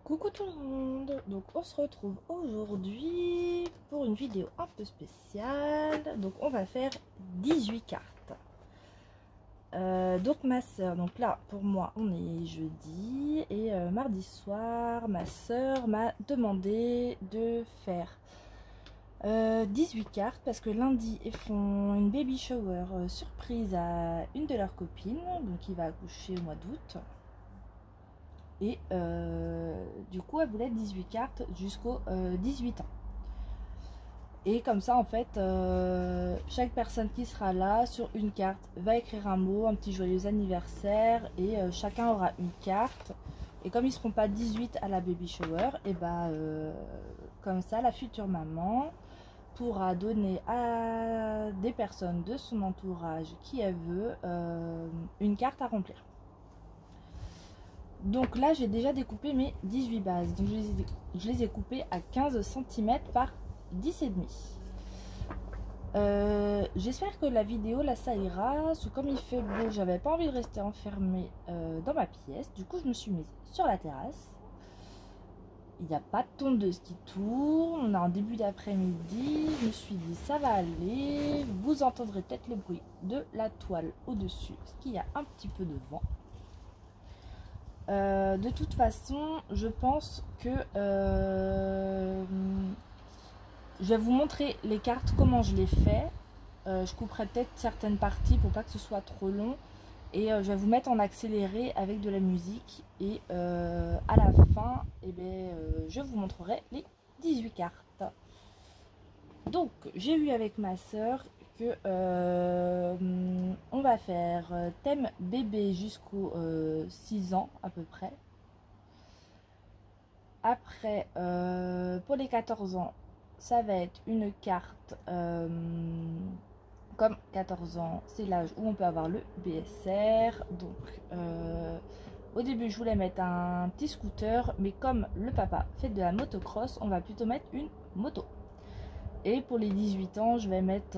Coucou tout le monde, donc on se retrouve aujourd'hui pour une vidéo un peu spéciale. Donc on va faire 18 cartes. Donc ma soeur, donc là pour moi on est jeudi et mardi soir ma soeur m'a demandé de faire 18 cartes parce que lundi ils font une baby shower surprise à une de leurs copines, donc qui va accoucher au mois d'août. Et du coup elle voulait 18 cartes jusqu'aux 18 ans. Et comme ça en fait chaque personne qui sera là sur une carte va écrire un mot, un petit joyeux anniversaire, et chacun aura une carte. Et comme ils seront pas 18 à la baby shower, et comme ça la future maman pourra donner à des personnes de son entourage qui elle veut une carte à remplir. Donc là j'ai déjà découpé mes 18 bases, donc je les ai coupées à 15 cm par 10,5. J'espère que la vidéo là ça ira, parce que comme il fait beau j'avais pas envie de rester enfermée dans ma pièce, du coup je me suis mise sur la terrasse. Il n'y a pas de tondeuse qui tourne, on est en début d'après-midi, je me suis dit ça va aller, vous entendrez peut-être le bruit de la toile au-dessus, parce qu'il y a un petit peu de vent. De toute façon, je pense que je vais vous montrer les cartes, comment je les fais. Je couperai peut-être certaines parties pour pas que ce soit trop long. Et je vais vous mettre en accéléré avec de la musique. Et à la fin, je vous montrerai les 18 cartes. Donc, j'ai eu avec ma soeur que on va faire thème bébé jusqu'aux 6 ans à peu près. Après, pour les 14 ans, ça va être une carte comme 14 ans, c'est l'âge où on peut avoir le BSR. Donc, au début, je voulais mettre un petit scooter, mais comme le papa fait de la motocross, on va plutôt mettre une moto. Et pour les 18 ans, je vais mettre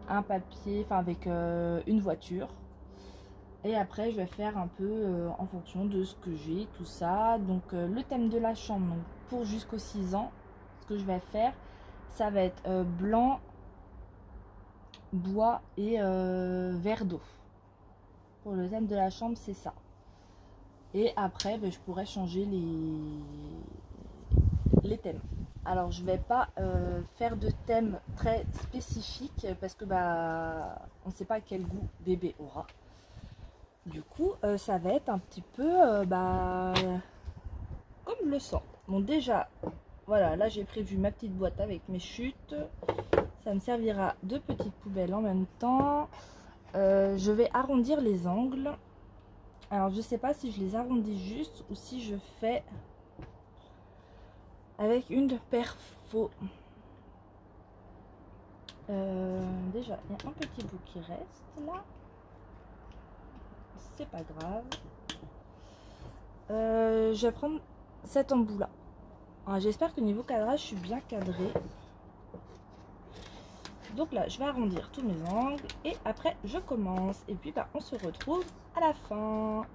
un papier, enfin avec une voiture. Et après, je vais faire un peu en fonction de ce que j'ai, tout ça. Donc, le thème de la chambre, donc, pour jusqu'aux 6 ans, ce que je vais faire, ça va être blanc, bois et verre d'eau. Pour le thème de la chambre, c'est ça. Et après, je pourrais changer les thèmes. Alors je vais pas faire de thème très spécifique parce que on ne sait pas quel goût bébé aura. Du coup ça va être un petit peu comme le sang. Bon, déjà voilà, là j'ai prévu ma petite boîte avec mes chutes. Ça me servira de petite poubelle en même temps. Je vais arrondir les angles. Alors je sais pas si je les arrondis juste ou si je fais avec une perfo. Déjà il y a un petit bout qui reste là, c'est pas grave. Je vais prendre cet embout là. J'espère que niveau cadrage je suis bien cadrée. Donc là je vais arrondir tous mes angles et après je commence, et puis on se retrouve à la fin.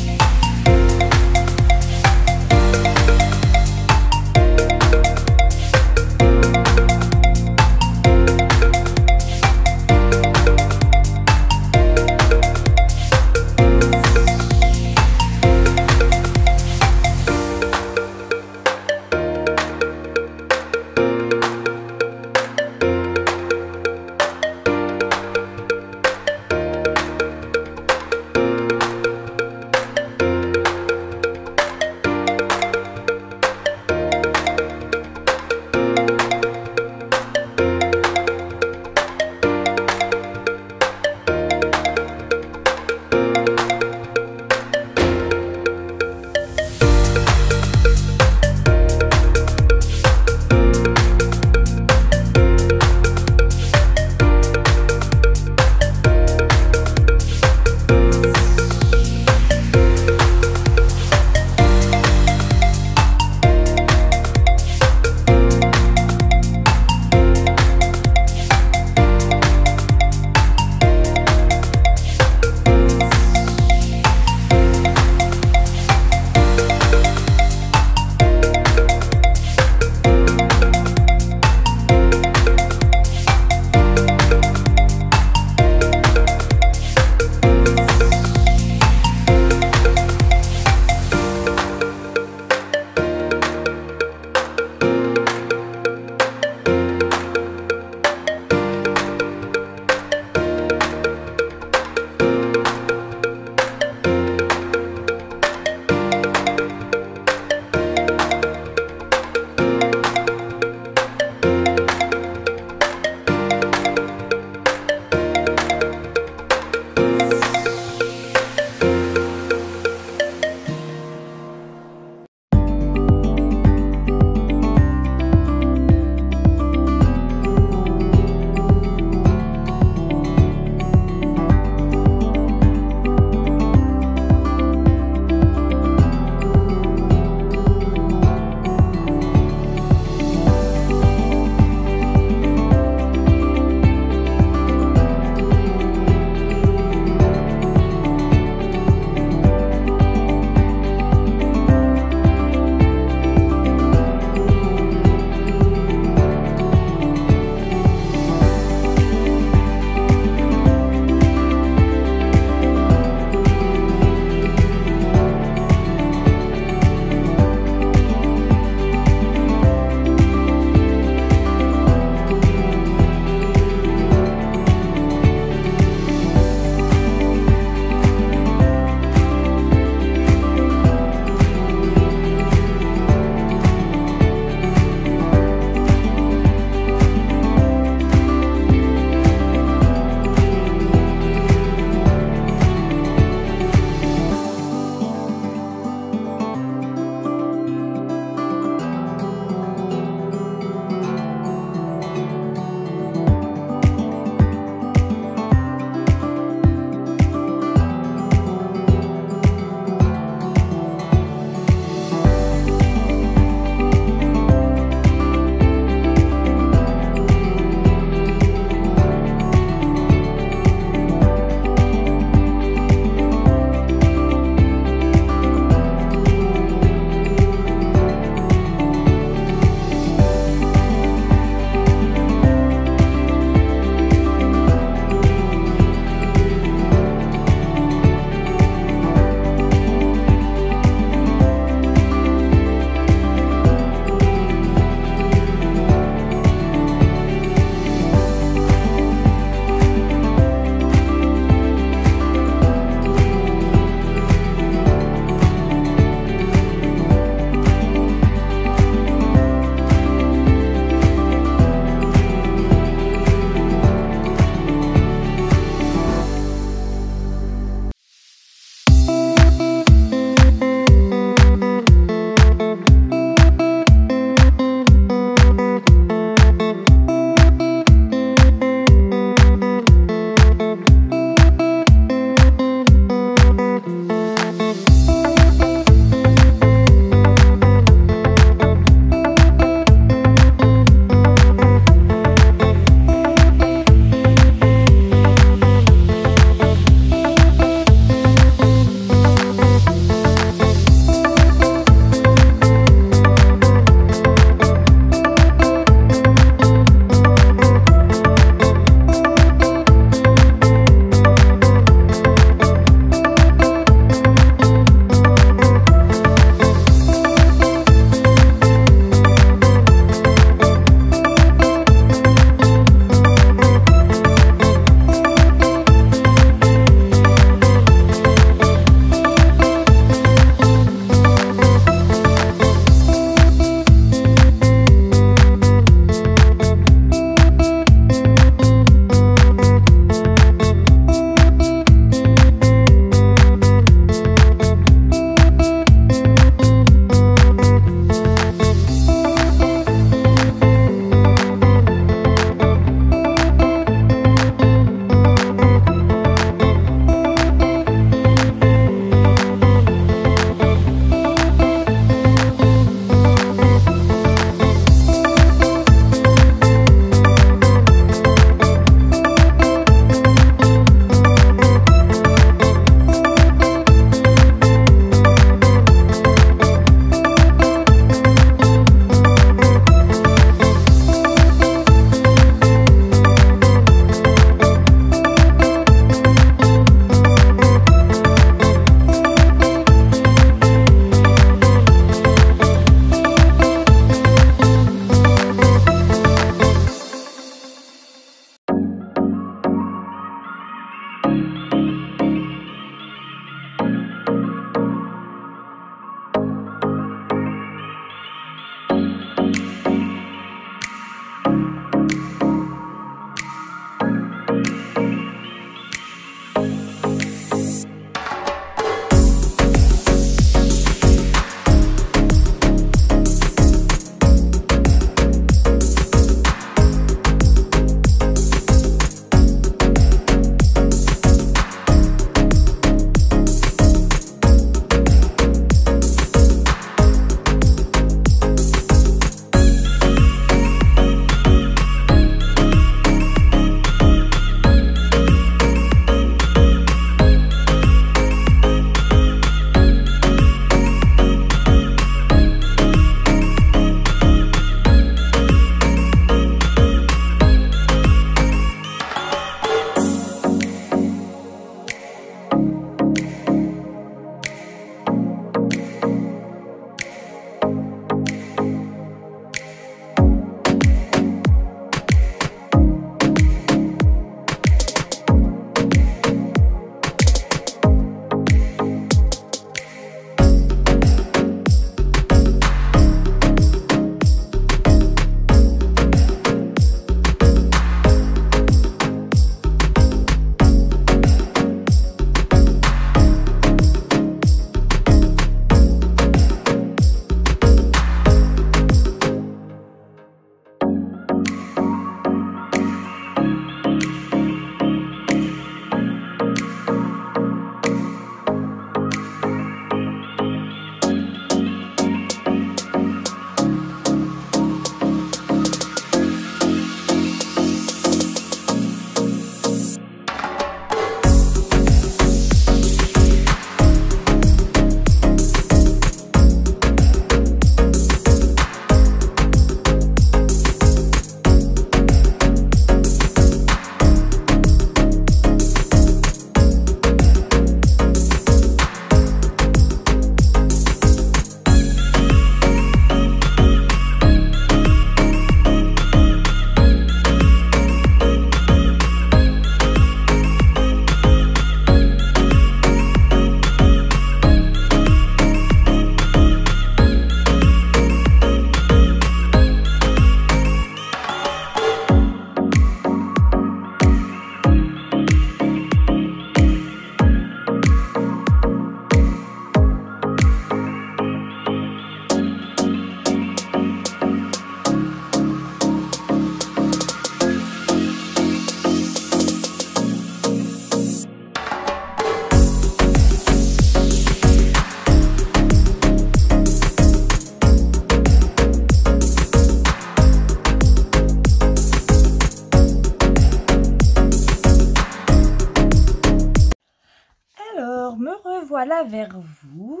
revoilà vers vous.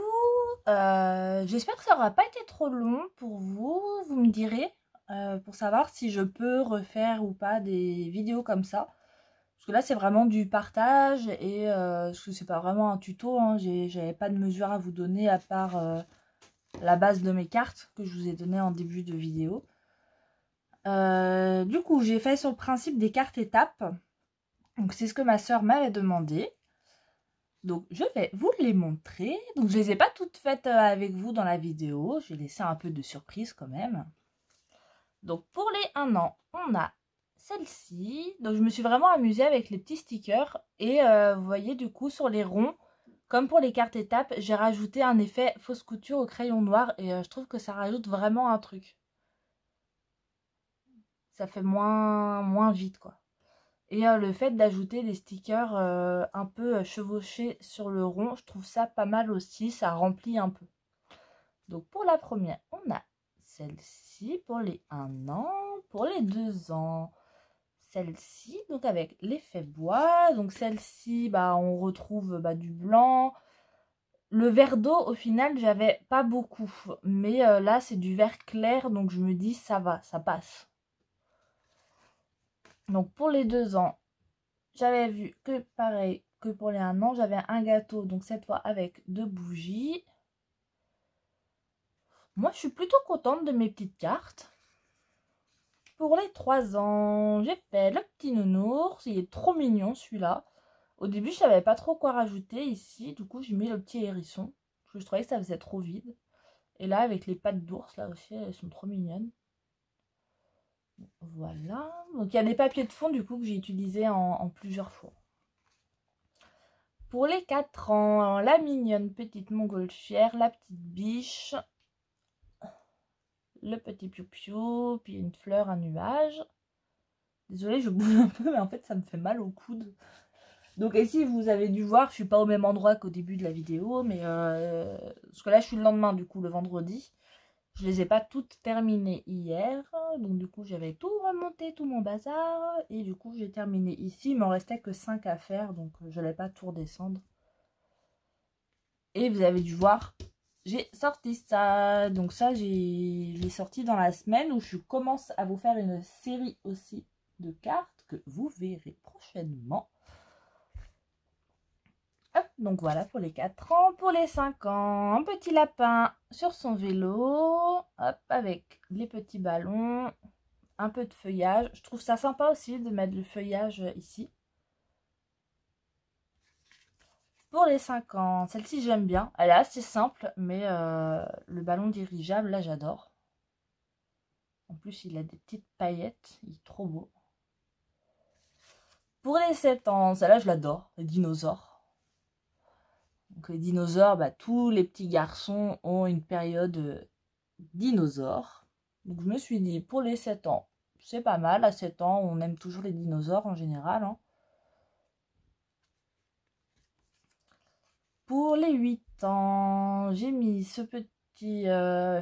J'espère que ça n'aura pas été trop long pour vous. Vous me direz pour savoir si je peux refaire ou pas des vidéos comme ça. Parce que là, c'est vraiment du partage et parce que c'est pas vraiment un tuto. Hein, j'avais pas de mesure à vous donner à part la base de mes cartes que je vous ai donné en début de vidéo. Du coup, j'ai fait sur le principe des cartes étapes. Donc, c'est ce que ma soeur m'avait demandé. Donc, je vais vous les montrer. Donc, je les ai pas toutes faites avec vous dans la vidéo. J'ai laissé un peu de surprise quand même. Donc, pour les 1 an, on a celle-ci. Donc, je me suis vraiment amusée avec les petits stickers. Et vous voyez, du coup, sur les ronds, comme pour les cartes étapes, j'ai rajouté un effet fausse couture au crayon noir. Et je trouve que ça rajoute vraiment un truc. Ça fait moins vite, quoi. Et le fait d'ajouter des stickers un peu chevauchés sur le rond, je trouve ça pas mal aussi, ça remplit un peu. Donc pour la première, on a celle-ci pour les 1 an, pour les 2 ans. Celle-ci, donc avec l'effet bois. Donc celle-ci, bah, on retrouve du blanc. Le vert d'eau, au final, j'avais pas beaucoup. Mais là, c'est du vert clair, donc je me dis, ça va, ça passe. Donc pour les 2 ans, j'avais vu que pareil que pour les 1 an, j'avais un gâteau, donc cette fois avec 2 bougies. Moi, je suis plutôt contente de mes petites cartes. Pour les 3 ans, j'ai fait le petit nounours. Il est trop mignon celui-là. Au début, je savais pas trop quoi rajouter ici. Du coup, j'ai mis le petit hérisson. Parce que je trouvais que ça faisait trop vide. Et là, avec les pattes d'ours, là aussi, elles sont trop mignonnes. Voilà. Donc, il y a des papiers de fond, du coup, que j'ai utilisé en plusieurs fois. Pour les 4 ans, la mignonne petite montgolfière, la petite biche, le petit piou-piou, puis une fleur, un nuage. Désolée, je bouge un peu, mais en fait, ça me fait mal au coude. Donc ici, vous avez dû voir, je suis pas au même endroit qu'au début de la vidéo, mais parce que là, je suis le lendemain, du coup, le vendredi. Je les ai pas toutes terminées hier, donc du coup, j'avais tout remonté, tout mon bazar, et du coup, j'ai terminé ici. Il m'en restait que 5 à faire, donc je n'allais pas tout redescendre. Et vous avez dû voir, j'ai sorti ça. Donc ça, je l'ai sorti dans la semaine où je commence à vous faire une série aussi de cartes que vous verrez prochainement. Hop, donc voilà pour les 4 ans. Pour les 5 ans, un petit lapin sur son vélo. Hop, avec les petits ballons. Un peu de feuillage. Je trouve ça sympa aussi de mettre le feuillage ici. Pour les 5 ans, celle-ci j'aime bien. Elle est assez simple, mais le ballon dirigeable, là j'adore. En plus, il a des petites paillettes. Il est trop beau. Pour les 7 ans, celle-là je l'adore. Les dinosaures. Donc les dinosaures, tous les petits garçons ont une période dinosaure. Donc je me suis dit, pour les 7 ans, c'est pas mal. À 7 ans, on aime toujours les dinosaures en général. Hein. Pour les 8 ans, j'ai mis ce petit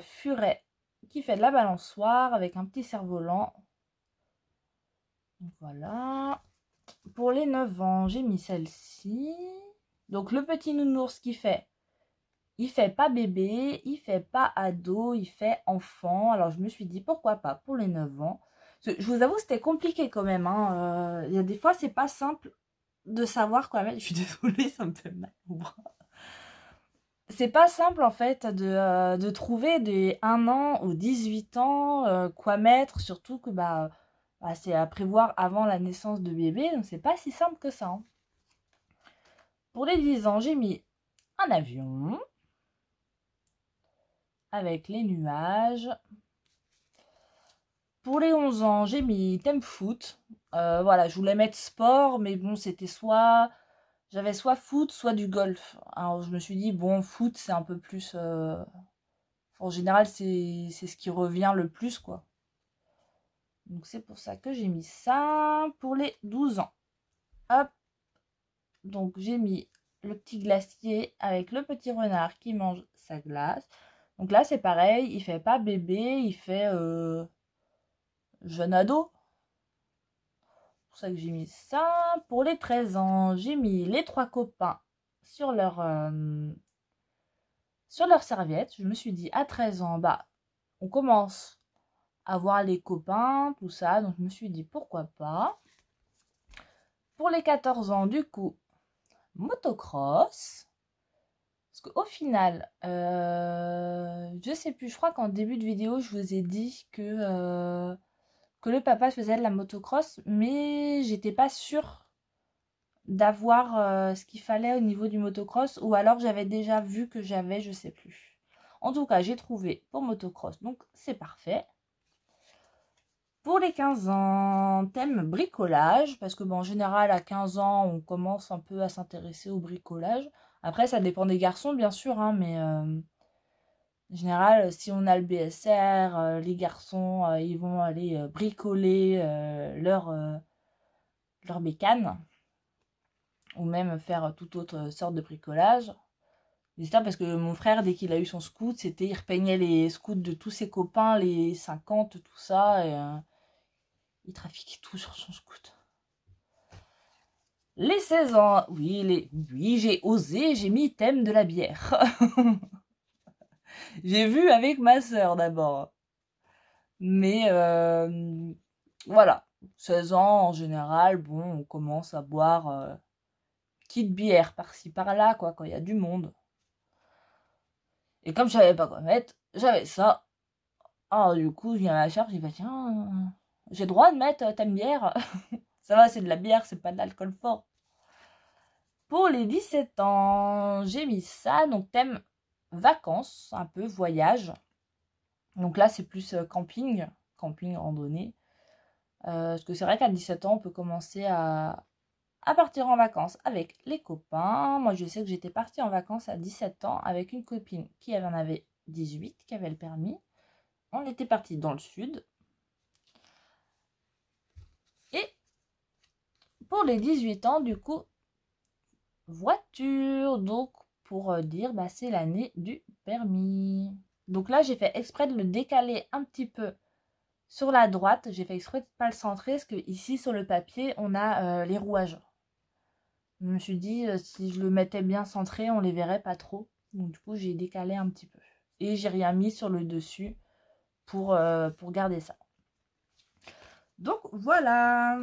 furet qui fait de la balançoire avec un petit cerf-volant. Voilà. Pour les 9 ans, j'ai mis celle-ci. Donc le petit nounours qui fait, il fait pas bébé, il fait pas ado, il fait enfant. Alors je me suis dit pourquoi pas pour les 9 ans. Je vous avoue, c'était compliqué quand même. Hein. Il y a des fois, c'est pas simple de savoir quoi mettre. Je suis désolée, ça me fait mal au bras. C'est pas simple en fait de trouver des 1 an ou 18 ans quoi mettre, surtout que c'est à prévoir avant la naissance de bébé, donc c'est pas si simple que ça. Hein. Pour les 10 ans, j'ai mis un avion avec les nuages. Pour les 11 ans, j'ai mis thème foot. Voilà, je voulais mettre sport, mais bon, c'était j'avais soit foot, soit du golf. Alors je me suis dit, bon, foot, c'est un peu plus... En général, c'est ce qui revient le plus, quoi. Donc c'est pour ça que j'ai mis ça. Pour les 12 ans. Hop. Donc j'ai mis le petit glacier avec le petit renard qui mange sa glace. Donc là, c'est pareil. Il fait pas bébé, il fait jeune ado. C'est pour ça que j'ai mis ça. Pour les 13 ans, j'ai mis les 3 copains sur leur serviette. Je me suis dit, à 13 ans, bah, on commence à voir les copains, tout ça. Donc, je me suis dit, pourquoi pas. Pour les 14 ans, du coup, motocross. Parce qu'au final, je sais plus, je crois qu'en début de vidéo, je vous ai dit que le papa faisait de la motocross, mais j'étais pas sûre d'avoir ce qu'il fallait au niveau du motocross, ou alors j'avais déjà vu que j'avais, je sais plus. En tout cas, j'ai trouvé pour motocross, donc c'est parfait. Pour les 15 ans, thème bricolage, parce que bon, en général, à 15 ans, on commence un peu à s'intéresser au bricolage. Après, ça dépend des garçons, bien sûr, hein, mais en général, si on a le BSR, les garçons, ils vont aller bricoler leur bécane, ou même faire toute autre sorte de bricolage. C'est ça parce que mon frère, dès qu'il a eu son scout, c'était, il repeignait les scouts de tous ses copains, les 50, tout ça, et il trafiquait tout sur son scout. Les 16 ans, oui, j'ai osé, j'ai mis thème de la bière. J'ai vu avec ma sœur d'abord. Mais voilà, 16 ans en général, bon, on commence à boire petite bière par-ci par-là, quoi, quand il y a du monde. Et comme je savais pas quoi mettre, j'avais ça. Ah, du coup, je viens à la charge, je dis, bah tiens, j'ai le droit de mettre thème bière. Ça va, c'est de la bière, c'est pas de l'alcool fort. Pour les 17 ans, j'ai mis ça, donc thème vacances, un peu voyage. Donc là, c'est plus camping randonnée. Parce que c'est vrai qu'à 17 ans, on peut commencer à partir en vacances avec les copains. Moi, je sais que j'étais partie en vacances à 17 ans avec une copine qui en avait 18, qui avait le permis. On était partis dans le sud. Et pour les 18 ans, du coup, voiture. Donc, pour dire, bah, c'est l'année du permis. Donc là, j'ai fait exprès de le décaler un petit peu sur la droite. J'ai fait exprès de ne pas le centrer parce que ici, sur le papier, on a les rouages. Je me suis dit, si je le mettais bien centré, on les verrait pas trop. Donc du coup, j'ai décalé un petit peu. Et j'ai rien mis sur le dessus pour garder ça. Donc voilà.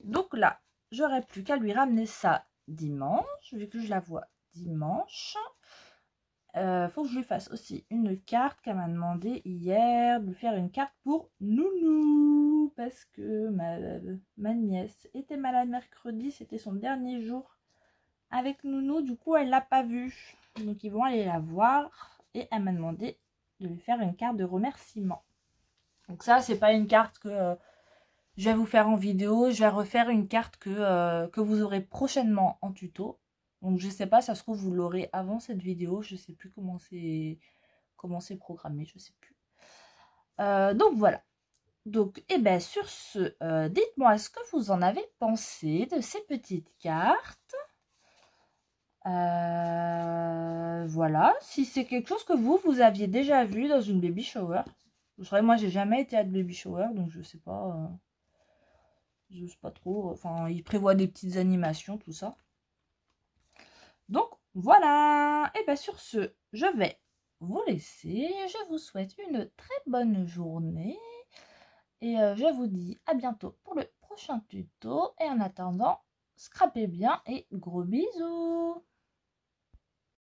Donc là, j'aurais plus qu'à lui ramener ça dimanche, vu que je la vois dimanche. Faut que je lui fasse aussi une carte qu'elle m'a demandé hier, de lui faire une carte pour Nounou. Parce que ma nièce était malade mercredi, c'était son dernier jour avec Nounou, du coup elle l'a pas vue. Donc ils vont aller la voir et elle m'a demandé de lui faire une carte de remerciement. Donc ça, c'est pas une carte que je vais vous faire en vidéo, je vais refaire une carte que vous aurez prochainement en tuto. Donc je sais pas, ça se trouve vous l'aurez avant cette vidéo, je sais plus comment c'est programmé, je sais plus. Donc voilà. Donc, et ben sur ce, dites-moi ce que vous en avez pensé de ces petites cartes. Voilà, si c'est quelque chose que vous aviez déjà vu dans une baby shower. Je dirais, moi j'ai jamais été à de baby shower, donc je sais pas trop, enfin ils prévoient des petites animations, tout ça. Donc voilà, et bien sur ce, je vais vous laisser, je vous souhaite une très bonne journée, et je vous dis à bientôt pour le prochain tuto, et en attendant, scrapez bien et gros bisous.